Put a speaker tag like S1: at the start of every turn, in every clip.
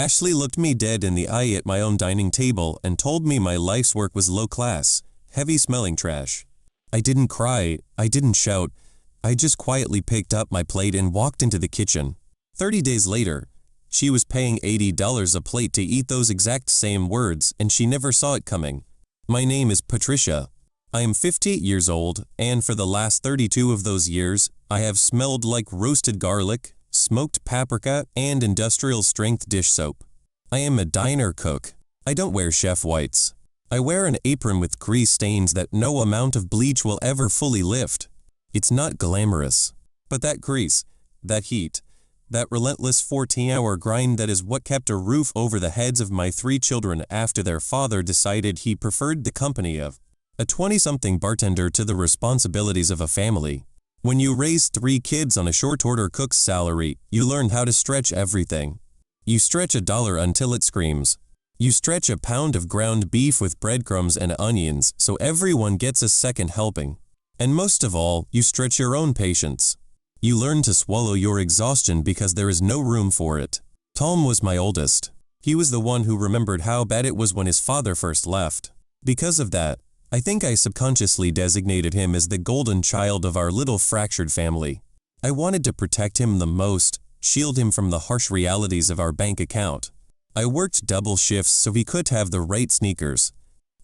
S1: Ashley looked me dead in the eye at my own dining table and told me my life's work was low class, heavy-smelling trash. I didn't cry, I didn't shout, I just quietly picked up my plate and walked into the kitchen. 30 days later, she was paying $80 a plate to eat those exact same words, and she never saw it coming. My name is Patricia. I am 58 years old, and for the last 32 of those years, I have smelled like roasted garlic, smoked paprika, and industrial-strength dish soap. I am a diner cook. I don't wear chef whites. I wear an apron with grease stains that no amount of bleach will ever fully lift. It's not glamorous. But that grease, that heat, that relentless 14-hour grind, that is what kept a roof over the heads of my 3 children after their father decided he preferred the company of a 20-something bartender to the responsibilities of a family. When you raise 3 kids on a short-order cook's salary, you learn how to stretch everything. You stretch $1 until it screams. You stretch a pound of ground beef with breadcrumbs and onions so everyone gets a second helping. And most of all, you stretch your own patience. You learn to swallow your exhaustion because there is no room for it. Tom was my oldest. He was the one who remembered how bad it was when his father first left. Because of that, I think I subconsciously designated him as the golden child of our little fractured family. I wanted to protect him the most, shield him from the harsh realities of our bank account. I worked double shifts so he could have the right sneakers.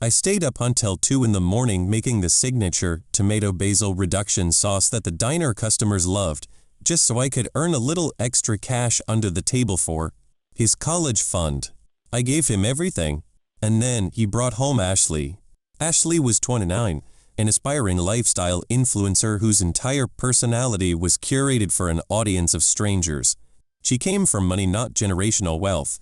S1: I stayed up until 2 in the morning making the signature tomato basil reduction sauce that the diner customers loved, just so I could earn a little extra cash under the table for his college fund. I gave him everything, and then he brought home Ashley. Ashley was 29, an aspiring lifestyle influencer whose entire personality was curated for an audience of strangers. She came from money, not generational wealth,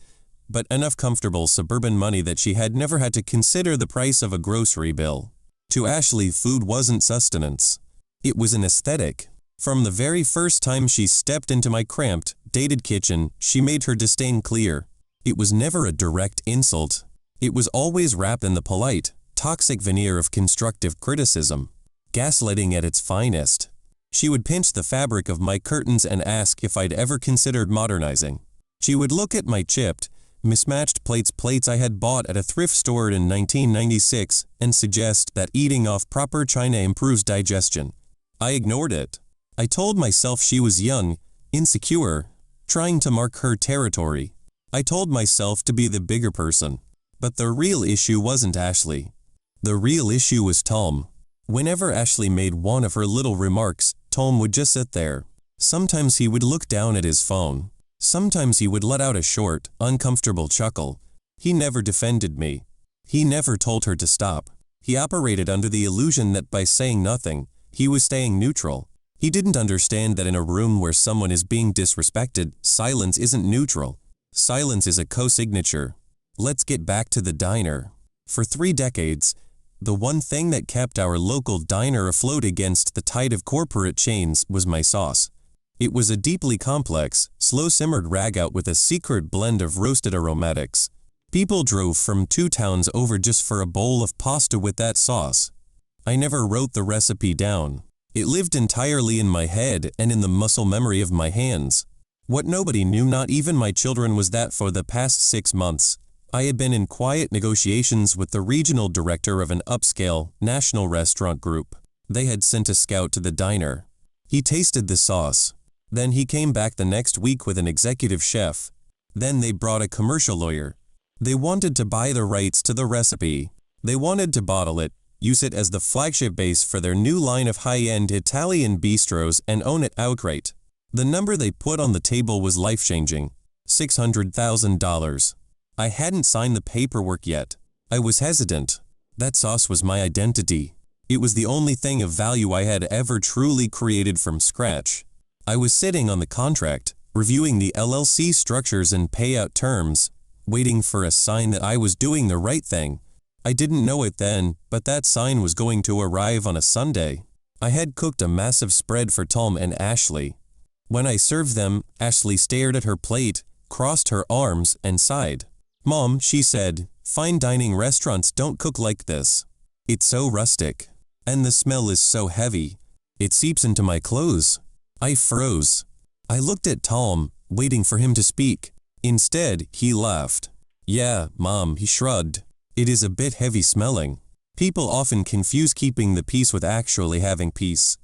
S1: but enough comfortable suburban money that she had never had to consider the price of a grocery bill. To Ashley, food wasn't sustenance. It was an aesthetic. From the very first time she stepped into my cramped, dated kitchen, she made her disdain clear. It was never a direct insult. It was always wrapped in the polite, toxic veneer of constructive criticism. Gaslighting at its finest. She would pinch the fabric of my curtains and ask if I'd ever considered modernizing. She would look at my chipped, mismatched plates I had bought at a thrift store in 1996 and suggest that eating off proper china improves digestion. I ignored it. I told myself she was young, insecure, trying to mark her territory. I told myself to be the bigger person. But the real issue wasn't Ashley. The real issue was Tom. Whenever Ashley made one of her little remarks, Tom would just sit there. Sometimes he would look down at his phone. Sometimes he would let out a short, uncomfortable chuckle. He never defended me. He never told her to stop. He operated under the illusion that by saying nothing, he was staying neutral. He didn't understand that in a room where someone is being disrespected, silence isn't neutral. Silence is a co-signature. Let's get back to the diner. For 3 decades, the one thing that kept our local diner afloat against the tide of corporate chains was my sauce. It was a deeply complex, slow-simmered ragout with a secret blend of roasted aromatics. People drove from 2 towns over just for a bowl of pasta with that sauce. I never wrote the recipe down. It lived entirely in my head and in the muscle memory of my hands. What nobody knew, not even my children, was that for the past 6 months, I had been in quiet negotiations with the regional director of an upscale, national restaurant group. They had sent a scout to the diner. He tasted the sauce. Then he came back the next week with an executive chef. Then they brought a commercial lawyer. They wanted to buy the rights to the recipe. They wanted to bottle it, use it as the flagship base for their new line of high-end Italian bistros, and own it outright. The number they put on the table was life-changing. $600,000. I hadn't signed the paperwork yet. I was hesitant. That sauce was my identity. It was the only thing of value I had ever truly created from scratch. I was sitting on the contract, reviewing the LLC structures and payout terms, waiting for a sign that I was doing the right thing. I didn't know it then, but that sign was going to arrive on a Sunday. I had cooked a massive spread for Tom and Ashley. When I served them, Ashley stared at her plate, crossed her arms, and sighed. "Mom," she said, "fine dining restaurants don't cook like this. It's so rustic. And the smell is so heavy. It seeps into my clothes." I froze. I looked at Tom, waiting for him to speak. Instead, he laughed. "Yeah, Mom," he shrugged. "It is a bit heavy smelling." People often confuse keeping the peace with actually having peace.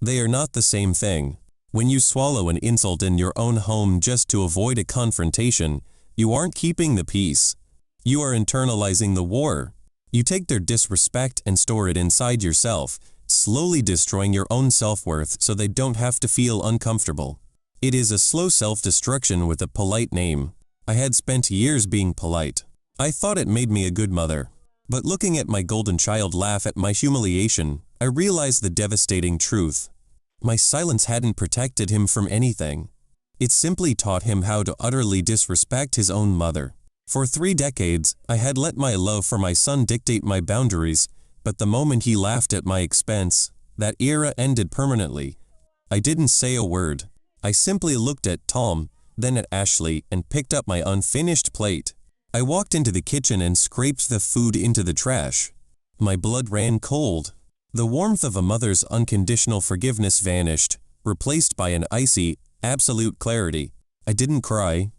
S1: They are not the same thing. When you swallow an insult in your own home just to avoid a confrontation, you aren't keeping the peace. You are internalizing the war. You take their disrespect and store it inside yourself, slowly destroying your own self-worth so they don't have to feel uncomfortable. It is a slow self-destruction with a polite name. I had spent years being polite. I thought it made me a good mother. But looking at my golden child laugh at my humiliation, I realized the devastating truth. My silence hadn't protected him from anything. It simply taught him how to utterly disrespect his own mother. For 3 decades, I had let my love for my son dictate my boundaries, but the moment he laughed at my expense, that era ended permanently. I didn't say a word. I simply looked at Tom, then at Ashley, and picked up my unfinished plate. I walked into the kitchen and scraped the food into the trash. My blood ran cold. The warmth of a mother's unconditional forgiveness vanished, replaced by an icy, absolute clarity. I didn't cry.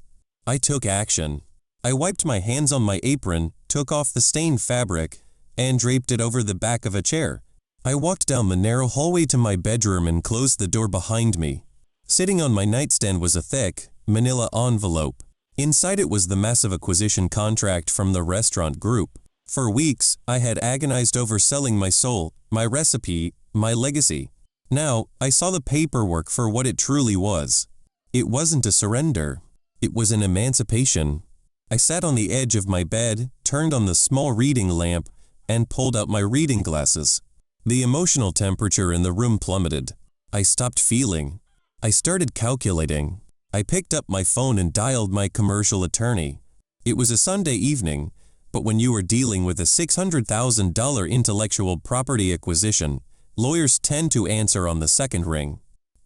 S1: I took action. I wiped my hands on my apron, took off the stained fabric, and draped it over the back of a chair. I walked down the narrow hallway to my bedroom and closed the door behind me. Sitting on my nightstand was a thick, manila envelope. Inside it was the massive acquisition contract from the restaurant group. For weeks, I had agonized over selling my soul, my recipe, my legacy. Now, I saw the paperwork for what it truly was. It wasn't a surrender. It was an emancipation. I sat on the edge of my bed, turned on the small reading lamp, and pulled out my reading glasses. The emotional temperature in the room plummeted. I stopped feeling. I started calculating. I picked up my phone and dialed my commercial attorney. It was a Sunday evening, but when you are dealing with a $600,000 intellectual property acquisition, lawyers tend to answer on the second ring.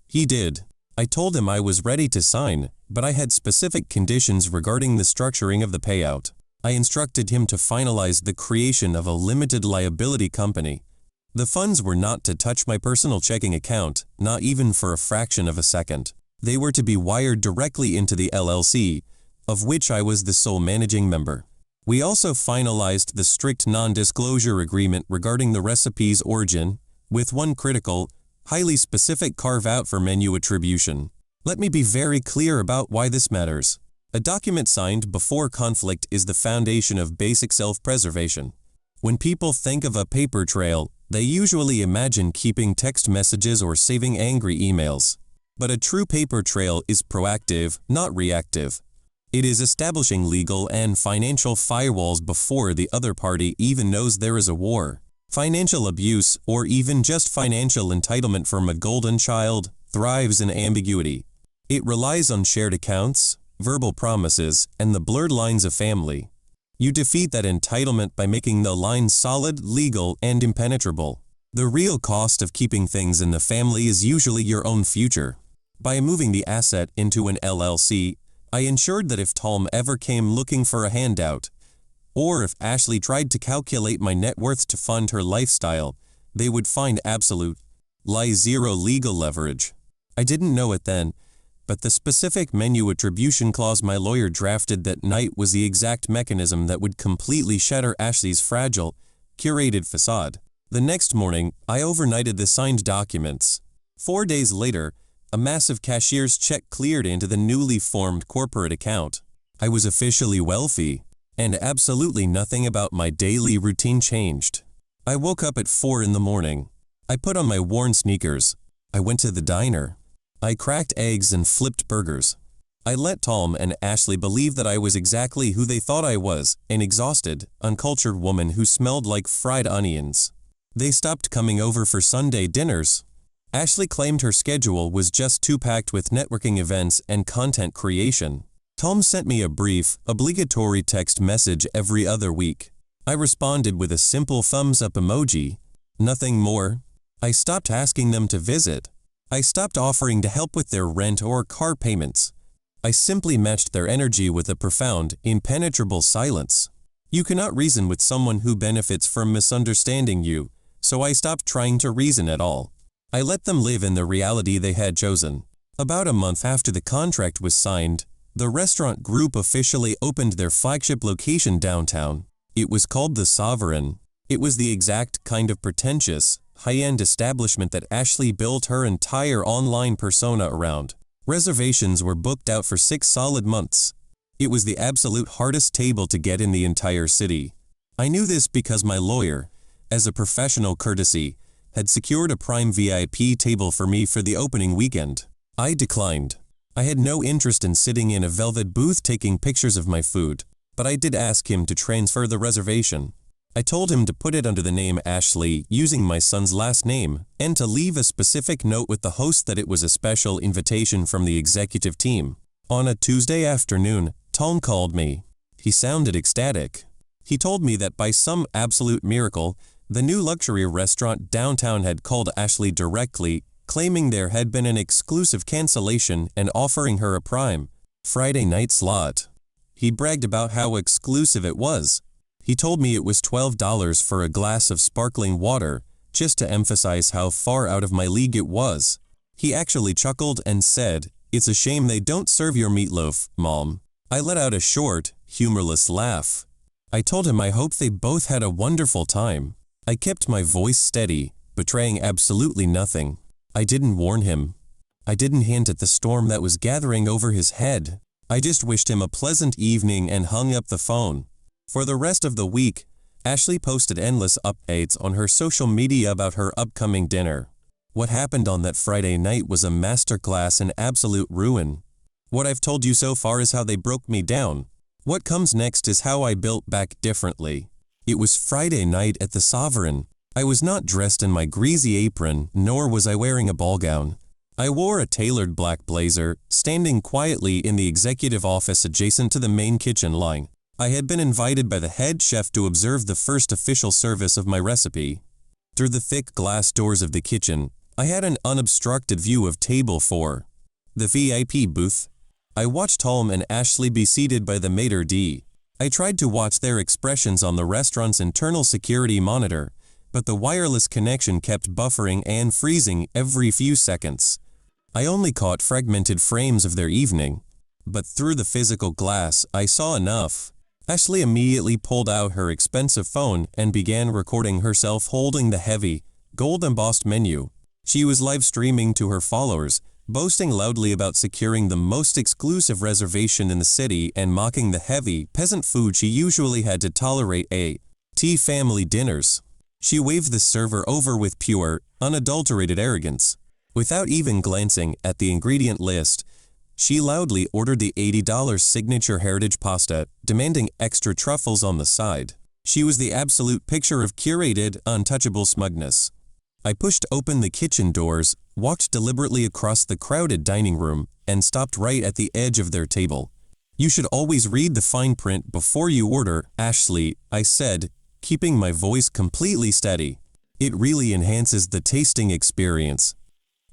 S1: He did. I told him I was ready to sign, but I had specific conditions regarding the structuring of the payout. I instructed him to finalize the creation of a limited liability company. The funds were not to touch my personal checking account, not even for a fraction of a second. They were to be wired directly into the LLC, of which I was the sole managing member. We also finalized the strict non-disclosure agreement regarding the recipe's origin, with one critical, highly specific carve-out for menu attribution. Let me be very clear about why this matters. A document signed before conflict is the foundation of basic self-preservation. When people think of a paper trail, they usually imagine keeping text messages or saving angry emails. But a true paper trail is proactive, not reactive. It is establishing legal and financial firewalls before the other party even knows there is a war. Financial abuse, or even just financial entitlement from a golden child, thrives in ambiguity. It relies on shared accounts, verbal promises, and the blurred lines of family. You defeat that entitlement by making the lines solid, legal, and impenetrable. The real cost of keeping things in the family is usually your own future. By moving the asset into an LLC, I ensured that if Tom ever came looking for a handout, or if Ashley tried to calculate my net worth to fund her lifestyle, they would find absolute, zero legal leverage. I didn't know it then, but the specific menu attribution clause my lawyer drafted that night was the exact mechanism that would completely shatter Ashley's fragile, curated facade. The next morning, I overnighted the signed documents. 4 days later, a massive cashier's check cleared into the newly formed corporate account. I was officially wealthy, and absolutely nothing about my daily routine changed. I woke up at 4 in the morning. I put on my worn sneakers. I went to the diner. I cracked eggs and flipped burgers. I let Tom and Ashley believe that I was exactly who they thought I was, an exhausted, uncultured woman who smelled like fried onions. They stopped coming over for Sunday dinners. Ashley claimed her schedule was just too packed with networking events and content creation. Tom sent me a brief, obligatory text message every other week. I responded with a simple thumbs-up emoji. Nothing more. I stopped asking them to visit. I stopped offering to help with their rent or car payments. I simply matched their energy with a profound, impenetrable silence. You cannot reason with someone who benefits from misunderstanding you, so I stopped trying to reason at all. I let them live in the reality they had chosen. About a month after the contract was signed, The restaurant group officially opened their flagship location downtown. It was called the Sovereign. It was the exact kind of pretentious, high-end establishment that Ashley built her entire online persona around. Reservations were booked out for 6 solid months. It was the absolute hardest table to get in the entire city. I knew this because my lawyer, as a professional courtesy, had secured a prime VIP table for me for the opening weekend. I declined. I had no interest in sitting in a velvet booth taking pictures of my food, but I did ask him to transfer the reservation. I told him to put it under the name Ashley using my son's last name and to leave a specific note with the host that it was a special invitation from the executive team. On a Tuesday afternoon, Tom called me. He sounded ecstatic. He told me that by some absolute miracle, the new luxury restaurant downtown had called Ashley directly, claiming there had been an exclusive cancellation and offering her a prime Friday night slot. He bragged about how exclusive it was. He told me it was $12 for a glass of sparkling water, just to emphasize how far out of my league it was. He actually chuckled and said, "It's a shame they don't serve your meatloaf, Mom." I let out a short, humorless laugh. I told him I hoped they both had a wonderful time. I kept my voice steady, betraying absolutely nothing. I didn't warn him. I didn't hint at the storm that was gathering over his head. I just wished him a pleasant evening and hung up the phone. For the rest of the week, Ashley posted endless updates on her social media about her upcoming dinner. What happened on that Friday night was a masterclass in absolute ruin. What I've told you so far is how they broke me down. What comes next is how I built back differently. It was Friday night at the Sovereign. I was not dressed in my greasy apron, nor was I wearing a ball gown. I wore a tailored black blazer, standing quietly in the executive office adjacent to the main kitchen line. I had been invited by the head chef to observe the first official service of my recipe. Through the thick glass doors of the kitchen, I had an unobstructed view of table 4, the VIP booth. I watched Tom and Ashley be seated by the maitre d'. I tried to watch their expressions on the restaurant's internal security monitor, but the wireless connection kept buffering and freezing every few seconds. I only caught fragmented frames of their evening, but through the physical glass, I saw enough. Ashley immediately pulled out her expensive phone and began recording herself holding the heavy, gold-embossed menu. She was live streaming to her followers, boasting loudly about securing the most exclusive reservation in the city and mocking the heavy, peasant food she usually had to tolerate at family dinners. She waved the server over with pure, unadulterated arrogance. Without even glancing at the ingredient list, she loudly ordered the $80 signature heritage pasta, demanding extra truffles on the side. She was the absolute picture of curated, untouchable smugness. I pushed open the kitchen doors, walked deliberately across the crowded dining room, and stopped right at the edge of their table. "You should always read the fine print before you order, Ashley," I said, keeping my voice completely steady. "It really enhances the tasting experience."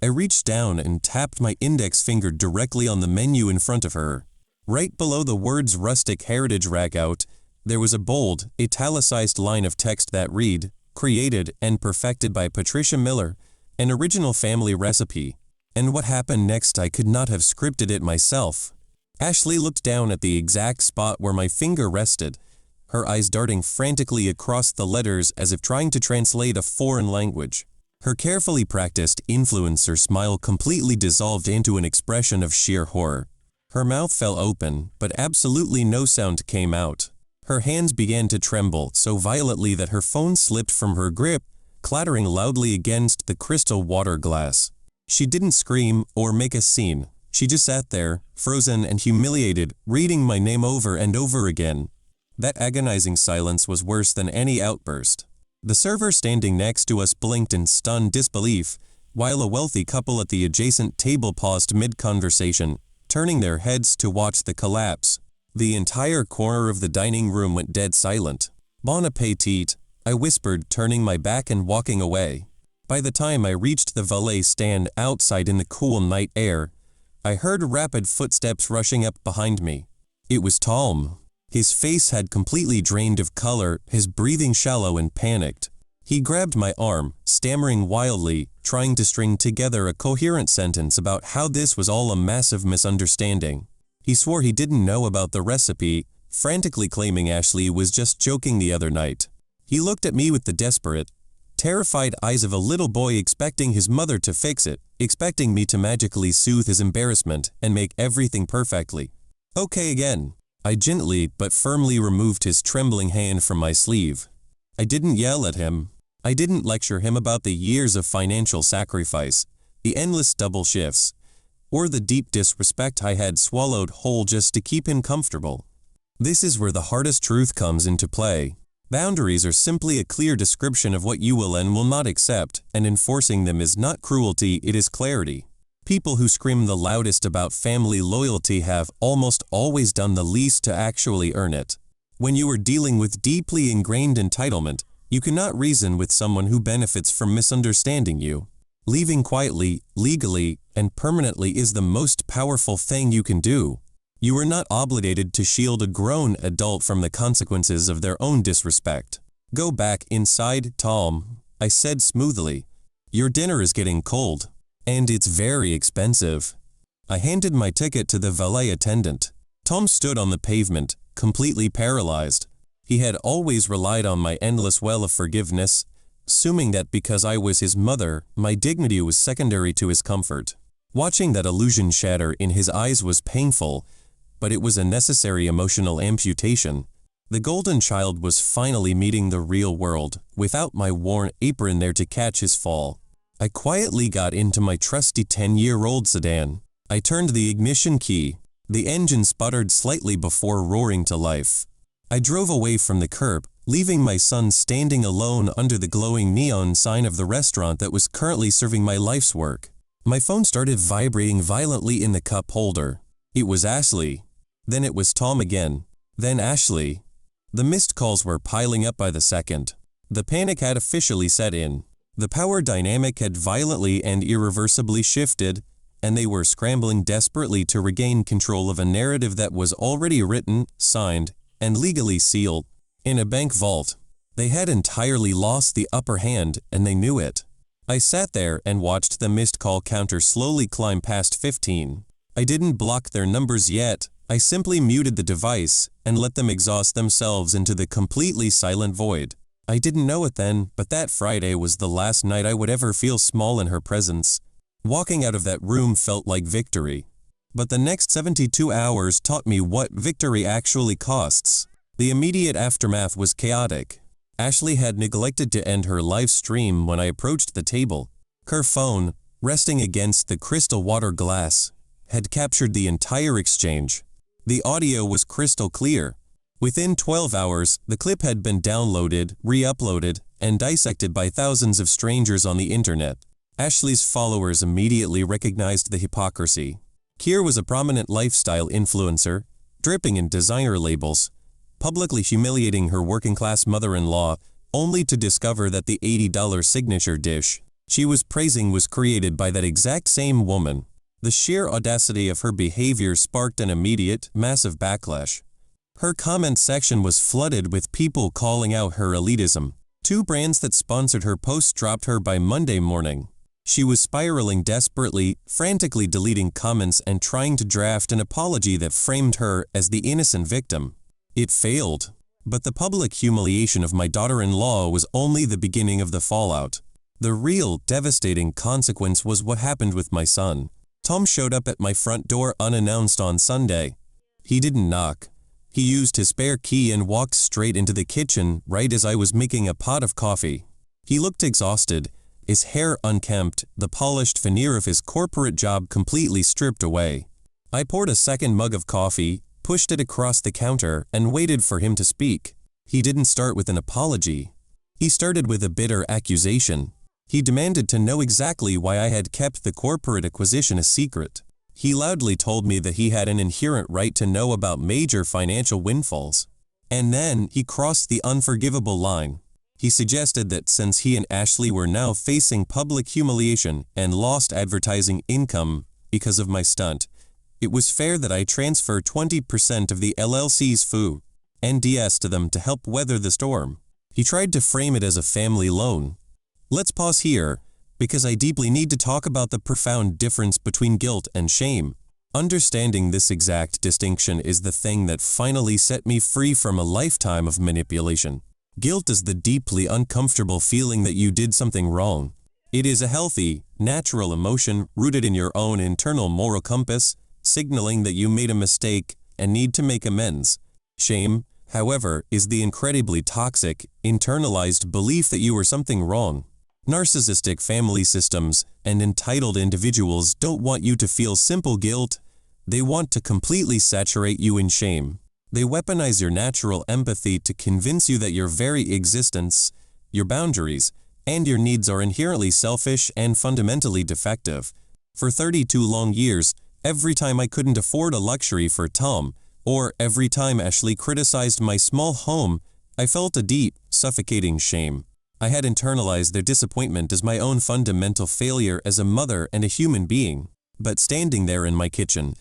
S1: I reached down and tapped my index finger directly on the menu in front of her. Right below the words rustic heritage ragout, there was a bold, italicized line of text that read, "Created and perfected by Patricia Miller, an original family recipe." And what happened next, I could not have scripted it myself. Ashley looked down at the exact spot where my finger rested, her eyes darting frantically across the letters as if trying to translate a foreign language. Her carefully practiced influencer smile completely dissolved into an expression of sheer horror. Her mouth fell open, but absolutely no sound came out. Her hands began to tremble so violently that her phone slipped from her grip, clattering loudly against the crystal water glass. She didn't scream or make a scene. She just sat there, frozen and humiliated, reading my name over and over again. That agonizing silence was worse than any outburst. The server standing next to us blinked in stunned disbelief, while a wealthy couple at the adjacent table paused mid-conversation, turning their heads to watch the collapse. The entire corner of the dining room went dead silent. "Bon appetit," I whispered, turning my back and walking away. By the time I reached the valet stand outside in the cool night air, I heard rapid footsteps rushing up behind me. It was Tom. His face had completely drained of color, his breathing shallow and panicked. He grabbed my arm, stammering wildly, trying to string together a coherent sentence about how this was all a massive misunderstanding. He swore he didn't know about the recipe, frantically claiming Ashley was just joking the other night. He looked at me with the desperate, terrified eyes of a little boy expecting his mother to fix it, expecting me to magically soothe his embarrassment and make everything perfectly. Okay again. I gently but firmly removed his trembling hand from my sleeve. I didn't yell at him. I didn't lecture him about the years of financial sacrifice, the endless double shifts, or the deep disrespect I had swallowed whole just to keep him comfortable. This is where the hardest truth comes into play. Boundaries are simply a clear description of what you will and will not accept, and enforcing them is not cruelty, it is clarity. People who scream the loudest about family loyalty have almost always done the least to actually earn it. When you are dealing with deeply ingrained entitlement, you cannot reason with someone who benefits from misunderstanding you. Leaving quietly, legally, and permanently is the most powerful thing you can do. You are not obligated to shield a grown adult from the consequences of their own disrespect. Go back inside, Tom, I said smoothly. Your dinner is getting cold. And it's very expensive. I handed my ticket to the valet attendant. Tom stood on the pavement, completely paralyzed. He had always relied on my endless well of forgiveness, assuming that because I was his mother, my dignity was secondary to his comfort. Watching that illusion shatter in his eyes was painful, but it was a necessary emotional amputation. The golden child was finally meeting the real world, without my worn apron there to catch his fall. I quietly got into my trusty 10-year-old sedan. I turned the ignition key. The engine sputtered slightly before roaring to life. I drove away from the curb, leaving my son standing alone under the glowing neon sign of the restaurant that was currently serving my life's work. My phone started vibrating violently in the cup holder. It was Ashley. Then it was Tom again. Then Ashley. The missed calls were piling up by the second. The panic had officially set in. The power dynamic had violently and irreversibly shifted, and they were scrambling desperately to regain control of a narrative that was already written, signed, and legally sealed in a bank vault. They had entirely lost the upper hand, and they knew it. I sat there and watched the missed call counter slowly climb past 15. I didn't block their numbers yet. I simply muted the device and let them exhaust themselves into the completely silent void. I didn't know it then, but that Friday was the last night I would ever feel small in her presence. Walking out of that room felt like victory. But the next 72 hours taught me what victory actually costs. The immediate aftermath was chaotic. Ashley had neglected to end her live stream when I approached the table. Her phone, resting against the crystal water glass, had captured the entire exchange. The audio was crystal clear. Within 12 hours, the clip had been downloaded, re-uploaded, and dissected by thousands of strangers on the internet. Ashley's followers immediately recognized the hypocrisy. Keir was a prominent lifestyle influencer, dripping in designer labels, publicly humiliating her working-class mother-in-law, only to discover that the $80 signature dish she was praising was created by that exact same woman. The sheer audacity of her behavior sparked an immediate, massive backlash. Her comment section was flooded with people calling out her elitism. 2 brands that sponsored her posts dropped her by Monday morning. She was spiraling desperately, frantically deleting comments and trying to draft an apology that framed her as the innocent victim. It failed. But the public humiliation of my daughter-in-law was only the beginning of the fallout. The real, devastating consequence was what happened with my son. Tom showed up at my front door unannounced on Sunday. He didn't knock. He used his spare key and walked straight into the kitchen right as I was making a pot of coffee. He looked exhausted, his hair unkempt, the polished veneer of his corporate job completely stripped away. I poured a second mug of coffee, pushed it across the counter, and waited for him to speak. He didn't start with an apology. He started with a bitter accusation. He demanded to know exactly why I had kept the corporate acquisition a secret. He loudly told me that he had an inherent right to know about major financial windfalls. And then he crossed the unforgivable line. He suggested that since he and Ashley were now facing public humiliation and lost advertising income because of my stunt, it was fair that I transfer 20% of the LLC's FU NDS to them to help weather the storm. He tried to frame it as a family loan. Let's pause here, because I deeply need to talk about the profound difference between guilt and shame. Understanding this exact distinction is the thing that finally set me free from a lifetime of manipulation. Guilt is the deeply uncomfortable feeling that you did something wrong. It is a healthy, natural emotion rooted in your own internal moral compass, signaling that you made a mistake and need to make amends. Shame, however, is the incredibly toxic, internalized belief that you were something wrong. Narcissistic family systems and entitled individuals don't want you to feel simple guilt. They want to completely saturate you in shame. They weaponize your natural empathy to convince you that your very existence, your boundaries, and your needs are inherently selfish and fundamentally defective. For 32 long years, every time I couldn't afford a luxury for Tom, or every time Ashley criticized my small home, I felt a deep, suffocating shame. I had internalized their disappointment as my own fundamental failure as a mother and a human being. But standing there in my kitchen,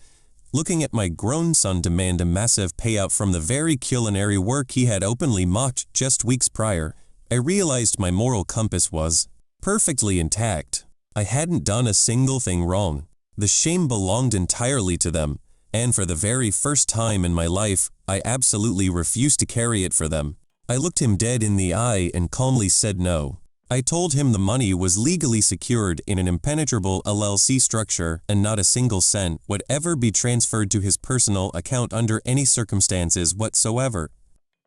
S1: looking at my grown son demand a massive payout from the very culinary work he had openly mocked just weeks prior, I realized my moral compass was perfectly intact. I hadn't done a single thing wrong. The shame belonged entirely to them, and for the very first time in my life, I absolutely refused to carry it for them. I looked him dead in the eye and calmly said no. I told him the money was legally secured in an impenetrable LLC structure and not a single cent would ever be transferred to his personal account under any circumstances whatsoever.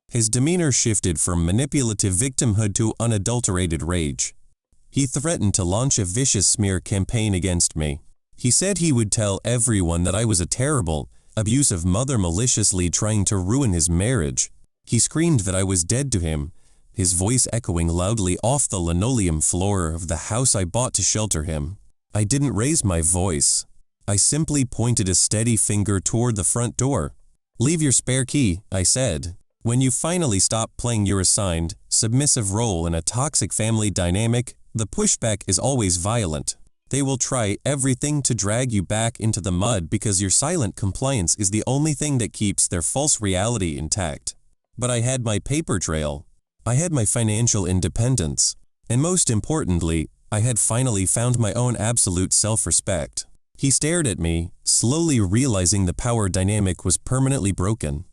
S1: His demeanor shifted from manipulative victimhood to unadulterated rage. He threatened to launch a vicious smear campaign against me. He said he would tell everyone that I was a terrible, abusive mother maliciously trying to ruin his marriage. He screamed that I was dead to him, his voice echoing loudly off the linoleum floor of the house I bought to shelter him. I didn't raise my voice. I simply pointed a steady finger toward the front door. "Leave your spare key," I said. When you finally stop playing your assigned, submissive role in a toxic family dynamic, the pushback is always violent. They will try everything to drag you back into the mud because your silent compliance is the only thing that keeps their false reality intact. But I had my paper trail. I had my financial independence. And most importantly, I had finally found my own absolute self-respect. He stared at me, slowly realizing the power dynamic was permanently broken.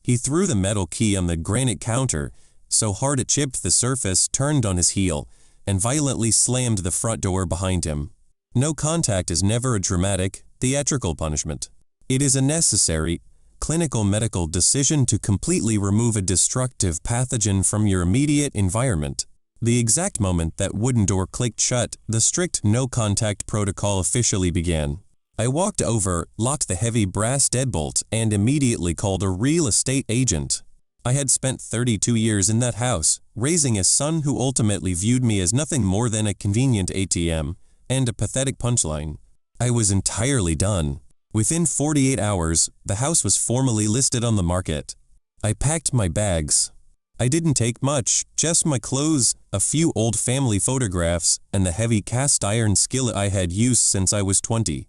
S1: He threw the metal key on the granite counter, so hard it chipped the surface, turned on his heel, and violently slammed the front door behind him. No contact is never a dramatic, theatrical punishment. It is a necessary, clinical medical decision to completely remove a destructive pathogen from your immediate environment. The exact moment that wooden door clicked shut, the strict no-contact protocol officially began. I walked over, locked the heavy brass deadbolt, and immediately called a real estate agent. I had spent 32 years in that house, raising a son who ultimately viewed me as nothing more than a convenient ATM and a pathetic punchline. I was entirely done. Within 48 hours, the house was formally listed on the market. I packed my bags. I didn't take much, just my clothes, a few old family photographs, and the heavy cast iron skillet I had used since I was 20.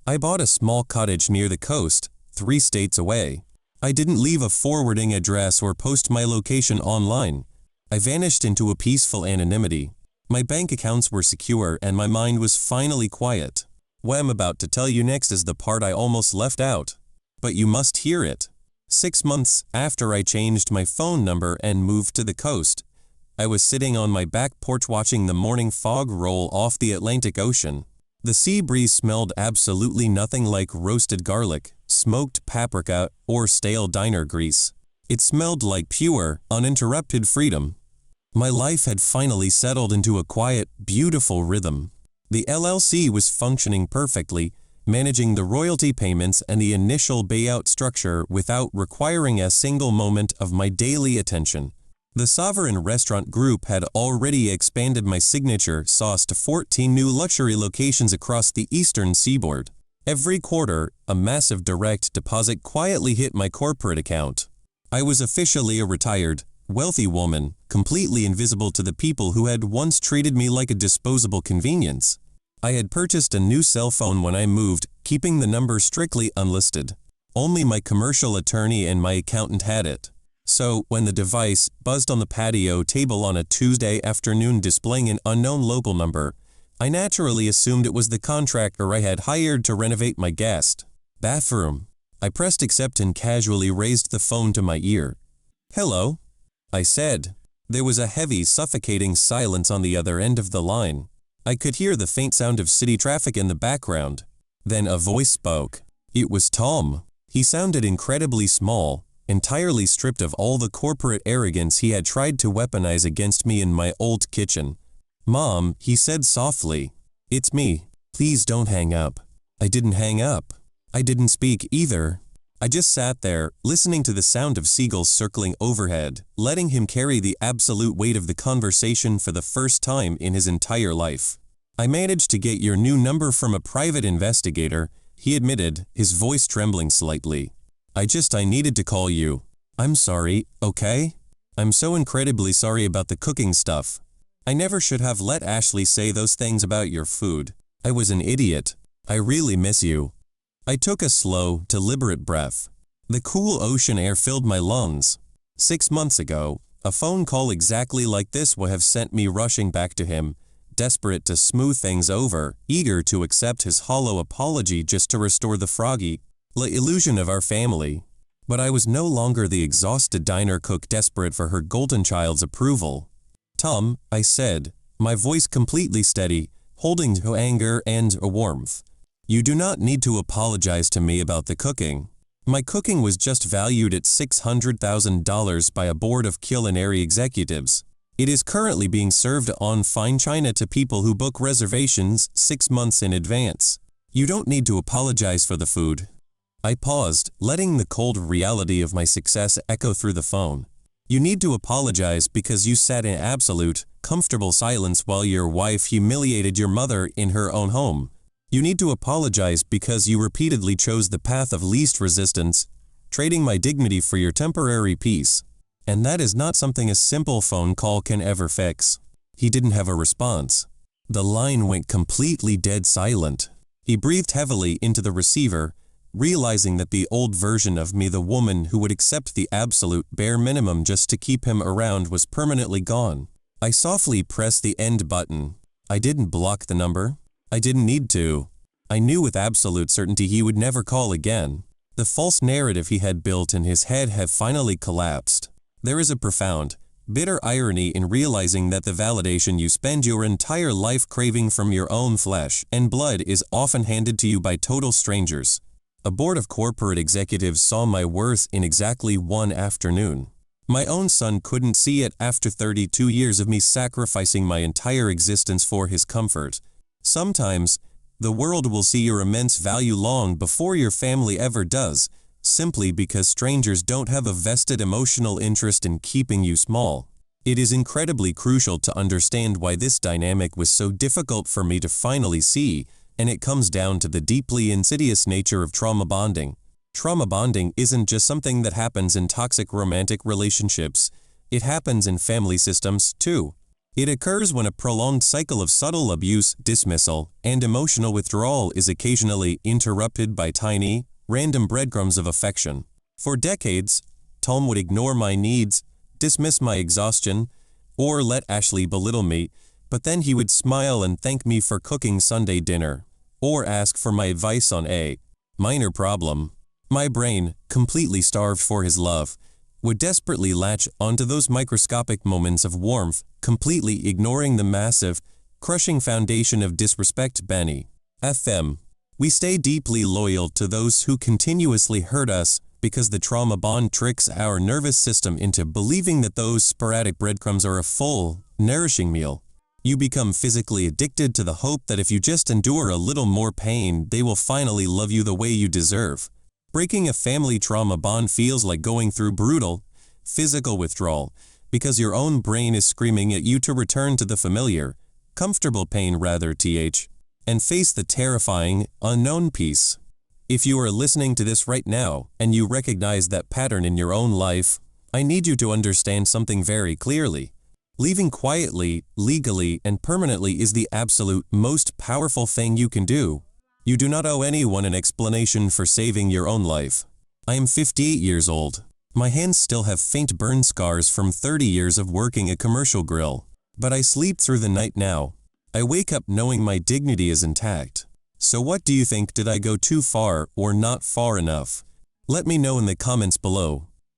S1: I bought a small cottage near the coast, 3 states away. I didn't leave a forwarding address or post my location online. I vanished into a peaceful anonymity. My bank accounts were secure and my mind was finally quiet. What I'm about to tell you next is the part I almost left out. But you must hear it. 6 months after I changed my phone number and moved to the coast, I was sitting on my back porch watching the morning fog roll off the Atlantic Ocean. The sea breeze smelled absolutely nothing like roasted garlic, smoked paprika, or stale diner grease. It smelled like pure, uninterrupted freedom. My life had finally settled into a quiet, beautiful rhythm. The LLC was functioning perfectly, managing the royalty payments and the initial buyout structure without requiring a single moment of my daily attention. The Sovereign Restaurant Group had already expanded my signature sauce to 14 new luxury locations across the eastern seaboard. Every quarter, a massive direct deposit quietly hit my corporate account. I was officially a retired, wealthy woman, completely invisible to the people who had once treated me like a disposable convenience. I had purchased a new cell phone when I moved, keeping the number strictly unlisted. Only my commercial attorney and my accountant had it. So, when the device buzzed on the patio table on a Tuesday afternoon displaying an unknown local number, I naturally assumed it was the contractor I had hired to renovate my guest. Bathroom. I pressed accept and casually raised the phone to my ear. Hello? I said. There was a heavy, suffocating silence on the other end of the line. I could hear the faint sound of city traffic in the background. Then a voice spoke. It was Tom. He sounded incredibly small, entirely stripped of all the corporate arrogance he had tried to weaponize against me in my old kitchen. Mom, he said softly. It's me. Please don't hang up. I didn't hang up. I didn't speak either. I just sat there, listening to the sound of seagulls circling overhead, letting him carry the absolute weight of the conversation for the first time in his entire life. I managed to get your new number from a private investigator, he admitted, his voice trembling slightly. I needed to call you. I'm sorry, okay? I'm so incredibly sorry about the cooking stuff. I never should have let Ashley say those things about your food. I was an idiot. I really miss you. I took a slow, deliberate breath. The cool ocean air filled my lungs. 6 months ago, a phone call exactly like this would have sent me rushing back to him, desperate to smooth things over, eager to accept his hollow apology just to restore the froggy illusion of our family. But I was no longer the exhausted diner cook desperate for her golden child's approval. Tom, I said, my voice completely steady, holding to anger and a warmth. You do not need to apologize to me about the cooking. My cooking was just valued at $600,000 by a board of culinary executives. It is currently being served on fine china to people who book reservations 6 months in advance. You don't need to apologize for the food. I paused, letting the cold reality of my success echo through the phone. You need to apologize because you sat in absolute, comfortable silence while your wife humiliated your mother in her own home. You need to apologize because you repeatedly chose the path of least resistance, trading my dignity for your temporary peace. And that is not something a simple phone call can ever fix. He didn't have a response. The line went completely dead silent. He breathed heavily into the receiver, realizing that the old version of me, the woman who would accept the absolute bare minimum just to keep him around, was permanently gone. I softly pressed the end button. I didn't block the number. I didn't need to. I knew with absolute certainty he would never call again. The false narrative he had built in his head had finally collapsed. There is a profound, bitter irony in realizing that the validation you spend your entire life craving from your own flesh and blood is often handed to you by total strangers. A board of corporate executives saw my worth in exactly one afternoon. My own son couldn't see it after 32 years of me sacrificing my entire existence for his comfort. Sometimes, the world will see your immense value long before your family ever does, simply because strangers don't have a vested emotional interest in keeping you small. It is incredibly crucial to understand why this dynamic was so difficult for me to finally see, and it comes down to the deeply insidious nature of trauma bonding. Trauma bonding isn't just something that happens in toxic romantic relationships. It happens in family systems, too. It occurs when a prolonged cycle of subtle abuse, dismissal, and emotional withdrawal is occasionally interrupted by tiny, random breadcrumbs of affection. For decades, Tom would ignore my needs, dismiss my exhaustion, or let Ashley belittle me, but then he would smile and thank me for cooking Sunday dinner, or ask for my advice on a minor problem. My brain, completely starved for his love, would desperately latch onto those microscopic moments of warmth, completely ignoring the massive, crushing foundation of disrespect. Benny. FM. We stay deeply loyal to those who continuously hurt us because the trauma bond tricks our nervous system into believing that those sporadic breadcrumbs are a full, nourishing meal. You become physically addicted to the hope that if you just endure a little more pain, they will finally love you the way you deserve. Breaking a family trauma bond feels like going through brutal, physical withdrawal, because your own brain is screaming at you to return to the familiar, comfortable pain rather, and face the terrifying, unknown piece. If you are listening to this right now, and you recognize that pattern in your own life, I need you to understand something very clearly. Leaving quietly, legally, and permanently is the absolute most powerful thing you can do. You do not owe anyone an explanation for saving your own life. I am 58 years old. My hands still have faint burn scars from 30 years of working a commercial grill. But I sleep through the night now. I wake up knowing my dignity is intact. So what do you think? Did I go too far or not far enough? Let me know in the comments below.